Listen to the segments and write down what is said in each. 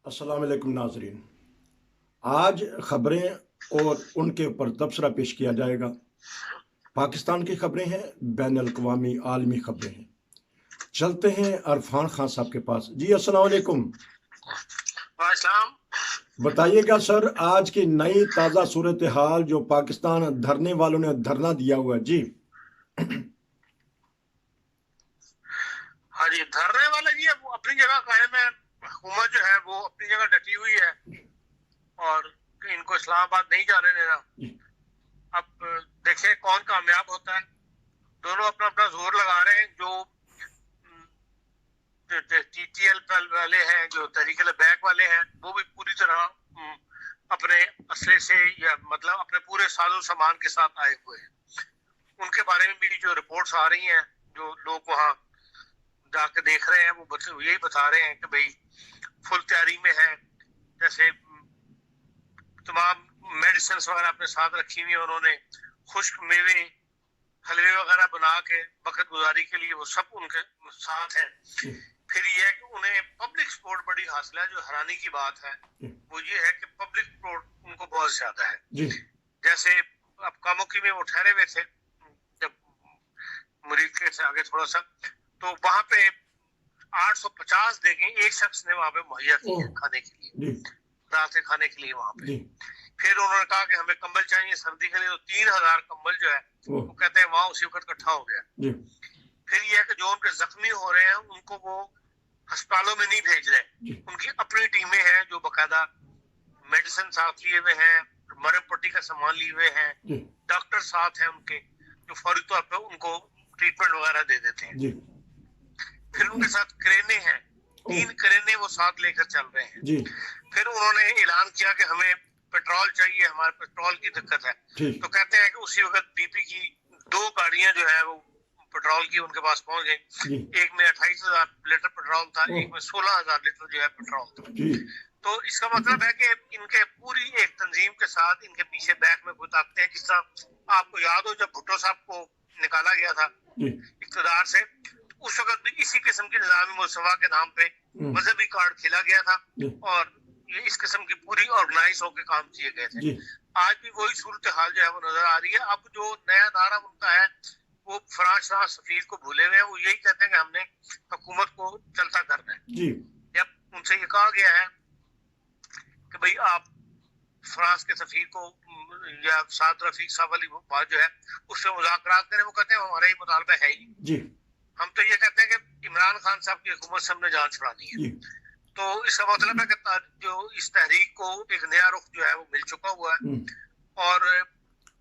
अस्सलाम वालेकुम नाजरीन। आज खबरें और उनके ऊपर तबसरा पेश किया जाएगा। पाकिस्तान की खबरें हैं, बैन अल-अक़वामी आलमी खबरें हैं। चलते हैं अरफान खान साहब के पास। जी अस्सलाम वालेकुम। बताइएगा सर, आज की नई ताज़ा सूरत हाल जो पाकिस्तान धरने वालों ने धरना दिया हुआ है। जी हाँ जी, धरने वाले जी वो अपनी जगह कायम है। हुकूमत जो है वो अपनी जगह डटी हुई है और इनको इस्लामाबाद नहीं जाने देना। अब देखें कौन कामयाब होता है। दोनों अपना अपना जोर लगा रहे हैं। जो TTL वाले हैं, जो तहरीक बैक वाले हैं, वो भी पूरी तरह अपने असले से या मतलब अपने पूरे साजो सामान के साथ आए हुए हैं। उनके बारे में भी जो रिपोर्ट्स आ रही हैं, जो लोग वहाँ जाके देख रहे हैं, वो यही बता रहे हैं कि भाई फुल तैयारी में है। जैसे तमाम मेडिसिन वगैरह अपने साथ रखी हुई है उन्होंने, खुश्क मेवे हलवे वगैरह बना के वक्त गुजारी के लिए वो सब उनके साथ हैं। फिर ये है कि उन्हें पब्लिक सपोर्ट बड़ी हासिल है। जो हैरानी की बात है वो ये है कि पब्लिक सपोर्ट उनको बहुत ज्यादा है। जैसे अब कामोकी में वो ठहरे हुए थे, जब मरीज के से आगे थोड़ा सा, तो वहां पे 850 देखें एक शख्स ने वहां पे मुहैया की है खाने के लिए, रात के खाने के लिए वहां पे। फिर उन्होंने कहा कि हमें कंबल चाहिए सर्दी के लिए, तो 3000 कंबल जो है वो कहते हैं वहां उसी वक्त इकट्ठा हो गया। फिर ये है कि जो उनके जख्मी हो रहे हैं उनको वो अस्पतालों में नहीं भेज रहे, उनकी अपनी टीमें हैं जो बाकायदा मेडिसिन साथ लिए हुए हैं, मरहम पट्टी का सामान लिए हुए हैं, डॉक्टर साथ हैं उनके, जो फौरी तौर पर उनको ट्रीटमेंट वगैरह दे देते हैं। फिर उनके साथ क्रेने हैं, 3 क्रेने वो साथ लेकर चल रहे हैं। फिर उन्होंने ऐलान किया कि हमें पेट्रोल चाहिए, हमारे पेट्रोल की दिक्कत है। तो कहते हैं कि उसी वक्त BP की 2 गाड़ियां जो है वो पेट्रोल की उनके पास पहुंच गई। एक में 28,000 लीटर पेट्रोल था, एक में 16,000 लीटर जो है पेट्रोल था। तो इसका मतलब है कि इनके पूरी एक तंजीम के साथ इनके पीछे बैक में कोई ताकतें हैं। जिस तरह आपको याद हो जब भुट्टो साहब को निकाला गया था इक़्तिदार से, उस वक्त भी इसी किस्म की निज़ामी मुस्तफा के नाम पे मजहबी कार्ड खेला गया था और ये इस किस्म की पूरी ऑर्गेनाइज होकर काम किए गए थे। आज भी वही सूरत हाल जो है वो नजर आ रही है। अब जो नया नारा उनका है वो फराज शाह सफीर को भूले हुए हैं। वो यही कहते हैं कि हमने हुकूमत को चलता करना है। जब उनसे ये कहा गया है कि भाई आप फ्रांस के सफीर को या साद रफीक साहब वाली बात जो है उससे मुज़ाकरात करें, वो कहते हैं हमारा ये मुतालबा है ही। हम तो ये कहते हैं कि इमरान खान साहब की हुकूमत से हमने जान छुड़ानी है। तो इसका मतलब है कि जो इस तहरीक को एक नया रुख जो है वो मिल चुका हुआ है। और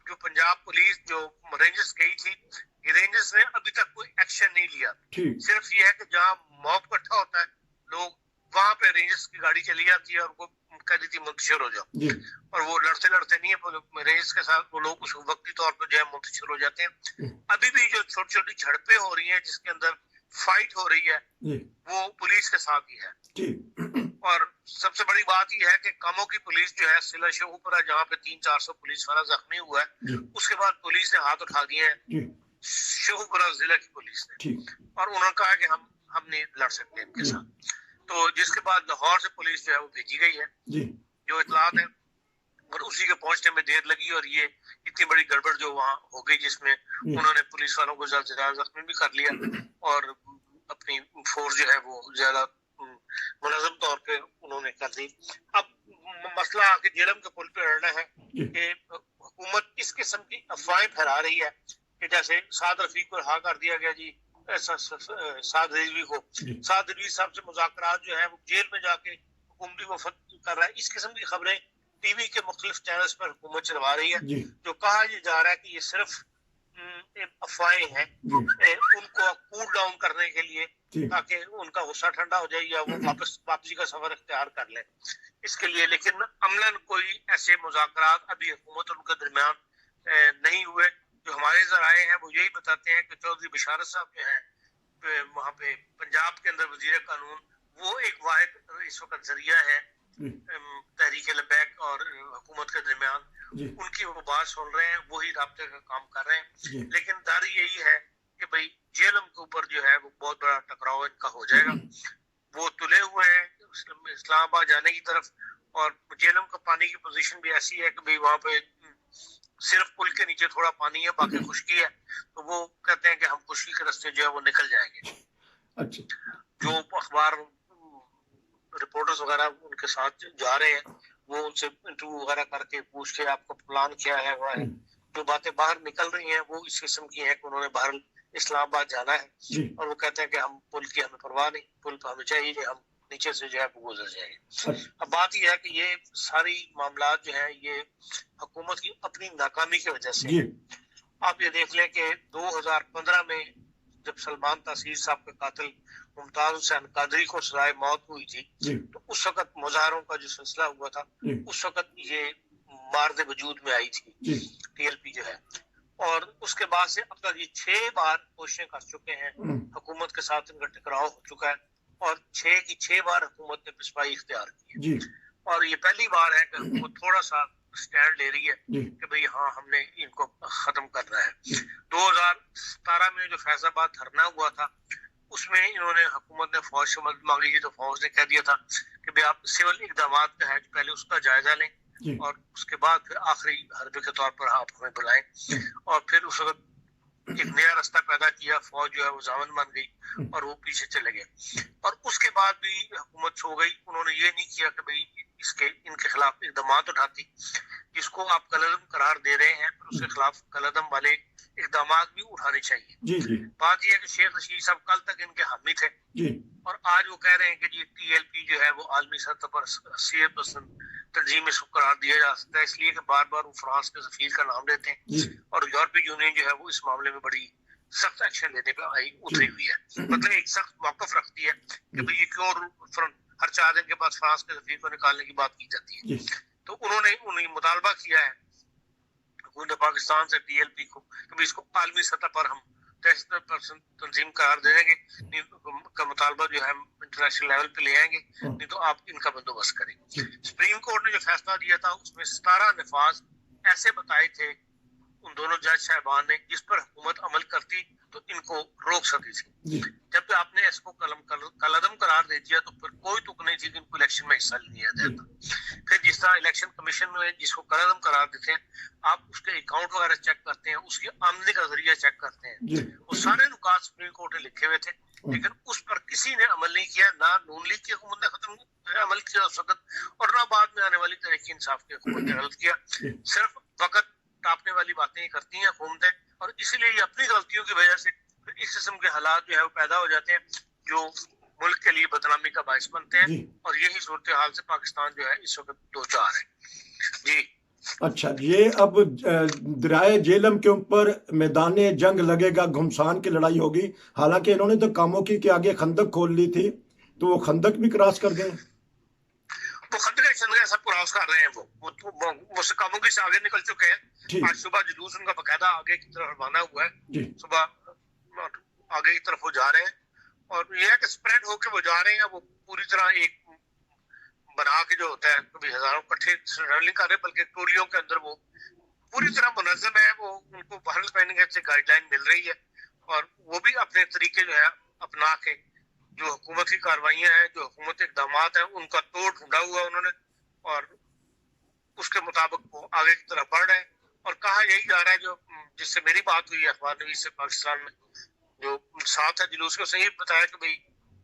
जो पंजाब पुलिस जो रेंजर्स गई थी, ये रेंजर्स ने अभी तक कोई एक्शन नहीं लिया। सिर्फ ये है कि जहाँ मॉब इकट्ठा होता है लोग, वहां पे रेंजर्स की गाड़ी चली जाती है और वो कह दी थी मुंतशिर हो जाओ, और वो लड़ते लड़ते नहीं है रेंजर्स के साथ, वो लोग उस वक्ती तौर पर जो है मुंतशिर हो जाते हैं। अभी भी जो छोटी छोटी झड़पें हो रही हैं जिसके अंदर फाइट हो रही है वो पुलिस के साथ ही है। और सबसे बड़ी बात यह है कि कामों की पुलिस जो है सिला शेखुपुरा, जहाँ पे 300-400 पुलिस वाला जख्मी हुआ है, उसके बाद पुलिस ने हाथ उठा दिए हैं शेखुपुरा जिला की पुलिस ने, और उन्होंने कहा कि हम नहीं लड़ सकते इनके साथ। तो जिसके बाद लाहौर से पुलिस जो है वो भेजी गई है जो इतलात है, और उसी के पहुंचने में देर लगी और ये इतनी बड़ी गड़बड़ जो वहाँ हो गई जिसमें उन्होंने पुलिस वालों को ज्यादा जख्मी भी कर लिया और अपनी फोर्स जो है वो ज्यादा मुनज़्ज़म तौर पे उन्होंने कर दी। अब मसला आके जेलम के पुल पे अड़ना है कि हुकूमत इस किस्म की अफवाहें फैला रही है कि जैसे साद रफीक को रहा कर दिया गया जी, साद रिजवी को, साद रिजवी साहब से मुज़ाकरात जो है वो जेल में जाके हुकूमती वफद कर रहा है। इस किस्म की खबरें टीवी के मुख्तलिफ चैनल्स पर हुकूमत चलवा रही है। जो कहा जा रहा है कि ये सिर्फ अफवाहें हैं उनको कूल डाउन करने के लिए, ताकि उनका गुस्सा ठंडा हो जाए या वो वापसी का सफर इख्तियार कर ले इसके लिए। लेकिन अमलन कोई ऐसे मुज़ाकरात अभी हुकूमत और उनके दरमियान नहीं हुए। जो हमारे जराए हैं वो यही बताते हैं कि चौधरी बशारत साहब जो है वहाँ पे पंजाब के अंदर वजीर कानून, वो एक वाहिद इस वक्त जरिया है तहरीक लबैक और हुकूमत के दरमियान। उनकी वो बात सुन रहे हैं, वही राब्ते का काम कर रहे हैं। लेकिन दारी यही है कि भाई जेलम के ऊपर जो है वो बहुत बड़ा टकराव इनका हो जाएगा। वो तुले हुए हैं اسلام آباد جانے کی طرف، اور جہلم کا پانی کی پوزیشن بھی ایسی ہے کہ بھئی وہاں پہ صرف پل کے نیچے تھوڑا پانی ہے، باقی خشکی ہے، تو وہ کہتے ہیں کہ ہم خشکی کے راستے جو ہے وہ نکل جائیں گے. اچھا جو اخبار رپورٹرز وغیرہ ان کے ساتھ جا رہے ہیں وہ ان سے انٹرویو وغیرہ کر کے پوچھ کے آپ کا پلان کیا ہے وہ ہے، جو باتیں باہر نکل رہی ہیں وہ اس قسم کی ہیں کہ انہوں نے باہر اسلام آباد جانا ہے، جی اور وہ کہتے ہیں کہ ہم پل کی ہمیں پرواہ نہیں، پل تو ہمیں چاہیے کہ ہم نیچے سے جو ہے وہ گزر جائیں گے. اب بات یہ ہے کہ یہ ساری معاملات جو ہیں یہ حکومت کی اپنی ناکامی کی وجہ سے. جی آپ یہ دیکھ لیں کہ 2015 میں جب سلمان تاثیر صاحب کے قاتل ممتاز حسین قادری کو سزائے موت ہوئی تھی، جی تو اس وقت مظاہروں کا جو سلسلہ ہوا تھا جی اس وقت یہ مارد وجود میں آئی تھی جی ٹی ایل پی جو ہے، اور اس کے بعد سے اب تک یہ 6 بار کوششیں کر چکے ہیں، حکومت کے ساتھ ان کا ٹکراؤ ہو چکا ہے، اور 6 کی 6 بار حکومت نے پسپائی اختیار کی ہے. جی اور یہ پہلی بار ہے کہ حکومت تھوڑا سا سٹینڈ لے رہی ہے جی کہ بھئی ہاں ہم نے ان کو ختم کرنا ہے. 2017 میں جو فیض آباد دھرنا ہوا تھا اس میں انہوں نے حکومت نے فوج سے مدد مانگی تھی، تو فوج نے کہہ دیا تھا کہ بھئی آپ سول اقدامات کا ہے پہلے اس کا جائزہ لیں جی اور اس کے بعد پھر آخری حربے کے طور پر آپ ہمیں بلائیں. اور پھر اس وقت ایک نیا راستہ پیدا کیا، فوج جو ہے وہ ضامن بن گئی اور وہ پیچھے چلے گئے. اور اس کے بعد بھی حکومت سو گئی، انہوں نے یہ نہیں کیا کہ بھئی ان کے خلاف اقدامات اٹھاتی. جس کو آپ کالعدم قرار دے رہے ہیں پھر اس کے خلاف کالعدم والے اقدامات بھی اٹھانے چاہیے. جی جی بات یہ ہے کہ شیخ رشید صاحب کل تک ان کے حامی تھے، جی اور آج وہ کہہ رہے ہیں کہ جی ٹی ایل پی جو ہے وہ عالمی سطح پر 80% تنظیم میں قرار دیا جا سکتا ہے، اس لیے کہ بار بار وہ فرانس کے سفیر کا نام لیتے ہیں، جی اور یورپی یونین جو ہے وہ اس معاملے میں بڑی سخت ایکشن لینے پہ اتری ہوئی ہے، مطلب ایک سخت موقف رکھتی ہے کہ بھئی یہ کیوں ہر 4 دن کے بعد فرانس کے سفیر کو نکالنے کی بات کی جاتی ہے. جی تو انہوں نے مطالبہ کیا ہے حکومت پاکستان سے ٹی ایل پی کو کہ اس کو عالمی سطح پر ہم دہشت تنظیم قرار دے دیں گے کا مطالبہ جو ہے ہم انٹرنیشنل لیول پہ لے آئیں گے، نہیں تو آپ ان کا بندوبست کریں. سپریم کورٹ نے جو فیصلہ دیا تھا اس میں 17 نفاذ ایسے بتائے تھے ان دونوں جج صاحبان نے جس پر حکومت عمل کرتی تو ان کو روک سکتی تھی. جب آپ نے اس کو کالعدم قرار دے دیا تو پھر کوئی تک نہیں تھی کہ ان کو الیکشن میں حصہ لیا جاتا. پھر جس طرح الیکشن کمیشن میں جس کو کالعدم قرار دیتے ہیں آپ اس کے اکاؤنٹ وغیرہ چیک کرتے ہیں، اس کی آمدنی کا ذریعہ چیک کرتے ہیں، وہ سارے نکات سپریم کورٹ نے لکھے ہوئے تھے، لیکن اس پر کسی نے عمل نہیں کیا. نہ نون لیگ کی حکومت نے عمل کیا اس وقت، اور نہ بعد میں آنے والی تحریک انصاف کی حکومت نے غلط کیا. صرف وقت ٹاپنے والی باتیں کرتی ہیں حکومتیں، اور اسی لیے یہ اپنی غلطیوں کی وجہ سے اس قسم کے حالات جو ہے وہ پیدا ہو جاتے ہیں جو ملک کے لیے بدنامی کا باعث بنتے ہیں. اور یہی صورتحال سے پاکستان جو ہے اس وقت دو چار ہے. جی اچھا، یہ اب دریائے جہلم کے اوپر میدان جنگ لگے گا، گھمسان کی لڑائی ہوگی. حالانکہ انہوں نے تو کاموں کی کہ آگے خندق کھول لی تھی، تو وہ خندق بھی کراس کر گئے. وہ خندق سب کراس کر رہے ہیں، وہ کاموں کی سے آگے نکل چکے ہیں. آج صبح جلوس ان کا باقاعدہ آگے کی طرف روانہ ہوا ہے، صبح آگے کی طرف وہ جا رہے ہیں، اور یہ ہے کہ اسپریڈ ہو کے وہ جا رہے ہیں. وہ پوری طرح ایک بنا کے جو ہوتا ہے کبھی ہزاروں کٹھے ٹریولنگ کر رہے ہیں، بلکہ ٹولیوں کے اندر وہ پوری طرح منظم ہے. وہ ان کو باہر پہننے سے گائیڈ لائن مل رہی ہے، اور وہ بھی اپنے طریقے جو ہے اپنا کے جو حکومت کی کاروائیاں ہیں، جو حکومت اقدامات ہیں ان کا توڑ ڈھونڈا ہوا انہوں نے، اور اس کے مطابق وہ آگے کی طرف بڑھ رہے ہیں. اور کہا یہی جا رہا ہے جو جس سے میری بات ہوئی اخبار نویس سے پاکستان میں جو ساتھ ہے جلوس کے، اس نے یہ بتایا کہ بھئی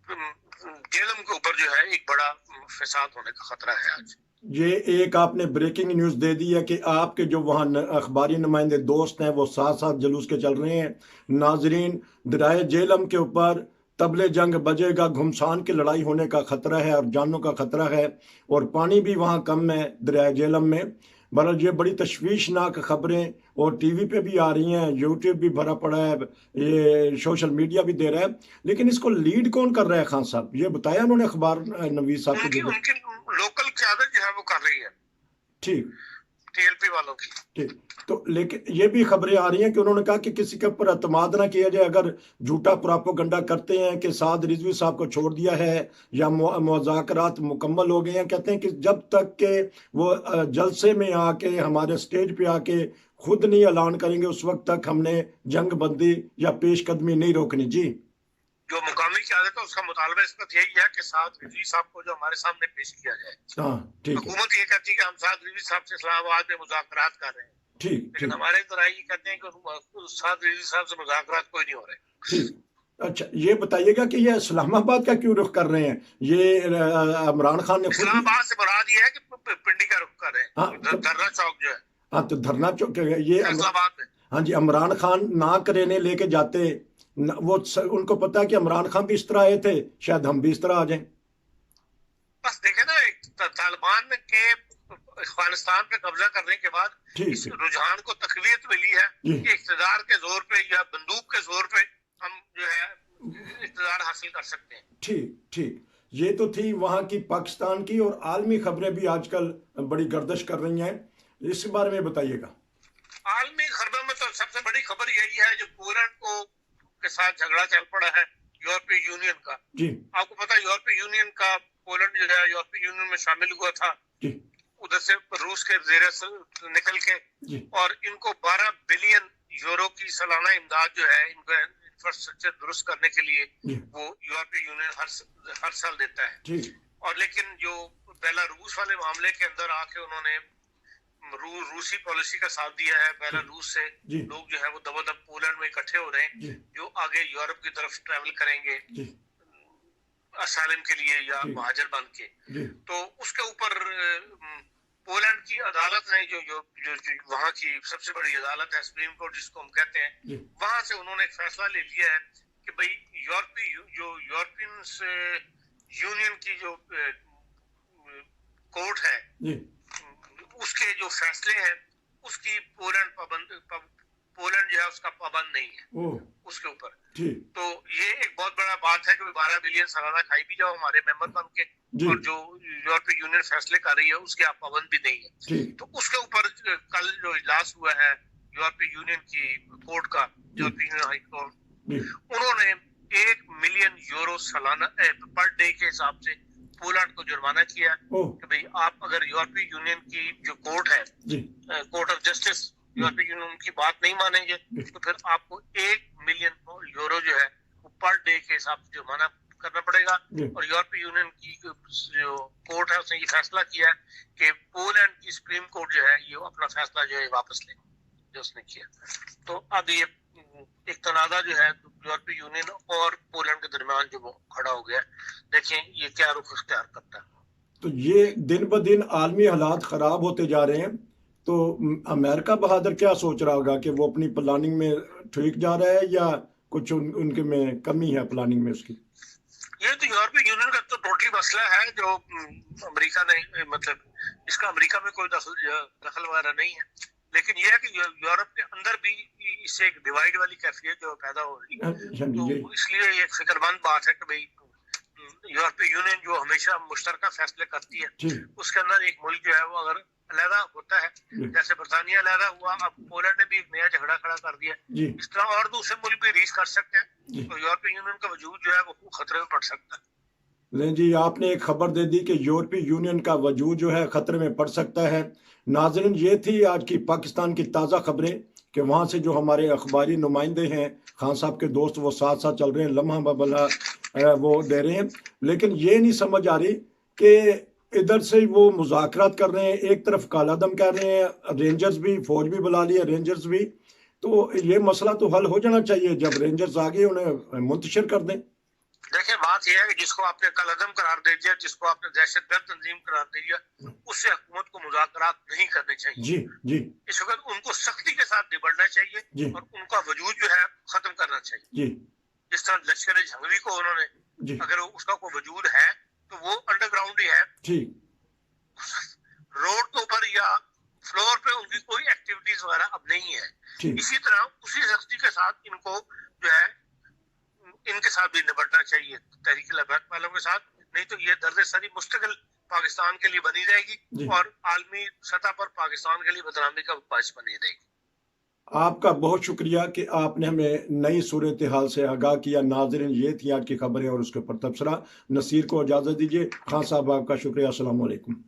جہلم کے اوپر جو ہے ایک بڑا فساد ہونے کا خطرہ ہے. آج یہ ایک آپ نے بریکنگ نیوز دے دی ہے کہ آپ کے جو وہاں اخباری نمائندے دوست ہیں وہ ساتھ ساتھ جلوس کے چل رہے ہیں. ناظرین، دریائے جہلم کے اوپر طبل جنگ بجے گا، گھمسان کی لڑائی ہونے کا خطرہ ہے اور جانوں کا خطرہ ہے، اور پانی بھی وہاں کم ہے دریائے جہلم میں. بہرحال یہ بڑی تشویشناک خبریں اور ٹی وی پہ بھی آ رہی ہیں، یوٹیوب بھی بھرا پڑا ہے، یہ سوشل میڈیا بھی دے رہا ہے. لیکن اس کو لیڈ کون کر رہا ہے خان صاحب؟ یہ بتایا انہوں نے اخبار نویس صاحب ان کی لوکل قیادت جو ہے وہ کر رہی ہے، ٹھیک ٹی ایل پی والوں کی. ٹھیک. تو لیکن یہ بھی خبریں آ رہی ہیں کہ انہوں نے کہا کہ کسی کے اوپر اعتماد نہ کیا جائے. اگر جھوٹا پراپوگنڈا کرتے ہیں کہ سعد رضوی صاحب کو چھوڑ دیا ہے یا مذاکرات مکمل ہو گئے ہیں، کہتے ہیں کہ جب تک کہ وہ جلسے میں آ کے ہمارے سٹیج پہ آ کے خود نہیں اعلان کریں گے اس وقت تک ہم نے جنگ بندی یا پیش قدمی نہیں روکنی. جی जो मुकामी क़यादत है उसका मुतालबा इस वक्त यही है कि साद रिजवी साहब को जो हमारे सामने पेश किया जाए। हाँ ठीक है, हुकूमत ये कहती है कि हम साद रिजवी साहब से इस्लामाबाद में मुज़ाकरात कर रहे हैं, ठीक लेकिन ठीक हमारे ज़राए ये कहते हैं कि साद रिजवी साहब से मुज़ाकरात कोई नहीं हो रहे। ठीक। अच्छा ये बताइएगा कि ये इस्लामाबाद का क्यों रुख कर रहे हैं? ये इमरान खान ने खुद इस्लामाबाद से मुराद ये है कि पिंडी का रुख कर रहे हाँ, हैं, धरना चौक जो है हाँ तो धरना चौक ये फैसलाबाद में। हाँ जी, इमरान खान ना करेने लेके जाते उनको पता है कि इमरान खान भी इस तरह आए थे, शायद हम भी इस तरह आ जाएं। बस देखे ना, तालिबान के अफगानिस्तान पे कब्जा करने के बाद ठीक इस ठीक रुझान को तकवीत मिली है जी। कि इख्तिदार के जोर पे या बंदूक के जोर पे हम जो है इख्तिदार हासिल कर सकते हैं। ठीक ठीक। ये तो थी वहाँ की पाकिस्तान की, और आलमी खबरें भी आजकल बड़ी गर्दिश कर रही हैं, इस बारे में बताइएगा। आलमी खबरों में तो सबसे बड़ी खबर यही है जो पोलैंड को के साथ झगड़ा चल पड़ा है यूरोपीय यूनियन का। जी आपको पता है यूरोपीय यूनियन का पोलैंड जो है यूरोपीय यूनियन में शामिल हुआ था जी उधर से रूस के जेरे से निकल के, जी और इनको 12 बिलियन यूरो की सालाना इमदाद जो है इनको इंफ्रास्ट्रक्चर दुरुस्त करने के लिए जी वो यूरोपीय यूनियन हर साल देता है। ठीक और लेकिन जो बेलारूस वाले मामले के अंदर आके उन्होंने रूसी पॉलिसी का साथ दिया है। बेलारूस से जी लोग जो है वो दबोदब पोलैंड में इकट्ठे हो रहे हैं जी जो आगे यूरोप की तरफ ट्रैवल करेंगे जी असाइलम के लिए या जी महाजर बन के। जी तो उसके ऊपर पोलैंड की अदालत ने जो वहाँ की सबसे बड़ी अदालत है सुप्रीम कोर्ट जिसको हम कहते हैं, जी वहां से उन्होंने एक फैसला ले लिया है कि भाई यूरोपियन यूनियन की जो कोर्ट है जी उसके जो फैसले हैं उसकी पोलैंड जो है उसका पाबंद नहीं है ओ उसके ऊपर। ठीक तो ये एक बहुत बड़ा बात है कि 12 बिलियन सालाना खाई भी जाओ हमारे मेंबर बन के, जी और जो यूरोपीय यूनियन फैसले कर रही है उसके आप पाबंद भी नहीं है। ठीक तो उसके ऊपर कल जो इजलास हुआ है यूरोपीय यूनियन की कोर्ट का, यूरोपीय यूनियन हाई कोर्ट, जी उन्होंने 1 मिलियन यूरो सालाना पर डे के हिसाब से पोलैंड को जुर्माना किया ओ कि भाई आप अगर यूरोपीय यूनियन की जो कोर्ट है, जी कोर्ट ऑफ जस्टिस, यूरोपीय यूनियन की बात नहीं मानेंगे तो फिर आपको 1 मिलियन यूरो जो है वो पर डे के हिसाब से जुर्माना करना पड़ेगा। जी और यूरोपीय यूनियन की जो कोर्ट है उसने ये फैसला किया कि पोलैंड की सुप्रीम कोर्ट जो है ये अपना फैसला जो है वापस ले जो उसने किया। तो अब ये एक तनाज़ा जो है यूरोपीय यूनियन और पोलैंड के दरमियान जो वो खड़ा हो गया। देखें ये क्या रुख इख्तियार करता है। तो ये दिन ब दिन आलमी हालात ख़राब होते जा रहे हैं, तो अमेरिका बहादुर क्या सोच रहा होगा कि वो अपनी प्लानिंग में ठीक जा रहा है या कुछ उनके में कमी है प्लानिंग में उसकी? ये तो यूरोपीय यूनियन का तो टोटली मसला है जो अमेरिका ने, मतलब इसका अमेरिका में कोई दखल वगैरह नहीं है, लेकिन यह है कि यूरोप के अंदर भी इससे एक डिवाइड वाली कैफियत जो पैदा हो रही है। तो इसलिए ये एक फिक्रमंद बात है कि भाई यूरोपीय यूनियन जो हमेशा मुश्तरका फैसले करती है उसके अंदर एक मुल्क जो है वो अगर अलहदा होता है, जैसे बरतानिया अलहदा हुआ, अब पोलैंड ने भी एक नया झगड़ा खड़ा कर दिया, इस तरह और दूसरे मुल्क भी रीच कर सकते हैं। तो यूरोपीय यूनियन का वजूद जो है वो खतरे में पड़ सकता है। नहीं जी, आपने एक खबर दे दी कि यूरोपीय यूनियन का वजूद जो है खतरे में पड़ सकता है। नाज़रीन, ये थी आज की पाकिस्तान की ताज़ा खबरें कि वहाँ से जो हमारे अखबारी नुमाइंदे हैं, खान साहब के दोस्त, वो साथ साथ चल रहे हैं, लम्हा बबला वो दे रहे हैं, लेकिन ये नहीं समझ आ रही कि इधर से वो मुज़ाकरात कर रहे हैं, एक तरफ कालादम कह रहे हैं, रेंजर्स भी, फौज भी बुला ली है, रेंजर्स भी। तो ये मसला तो हल हो जाना चाहिए, जब रेंजर्स आगे उन्हें मुंतशिर कर दें। देखिए बात यह है कि जिसको आपने कलअदम करार दे दिया, जिसको आपने दहशतगर्द तंजीम करार दे दिया, उससे हुकूमत को मुज़ाकरात नहीं करने चाहिए। जी जी इस वक्त उनको सख्ती के साथ निबटना चाहिए और उनका वजूद जो है खत्म करना चाहिए। जी जिस तरह लश्कर जंगवी को उन्होंने, अगर उसका कोई वजूद है तो वो अंडरग्राउंड ही है, ठीक, रोड के ऊपर या फ्लोर पे उनकी कोई एक्टिविटीज वगैरह अब नहीं है। इसी तरह उसी सख्ती के साथ इनको जो है इनके साथ भी निपटना चाहिए, तहरीक लबैक वालों के साथ, नहीं तो ये दर्द सरी मुस्तकिल पाकिस्तान के लिए बनी रहेगी और आलमी सतह पर पाकिस्तान के लिए बदनामी का बायस बनी रहेगी। आपका बहुत शुक्रिया कि आपने हमें नई सूरत हाल से आगाह किया। नाज़रीन, ये थी आज की खबरें और उसके ऊपर तबसरा। नसीर को इजाज़त दीजिए। खान साहब आपका शुक्रिया। अस्सलाम वालेकुम।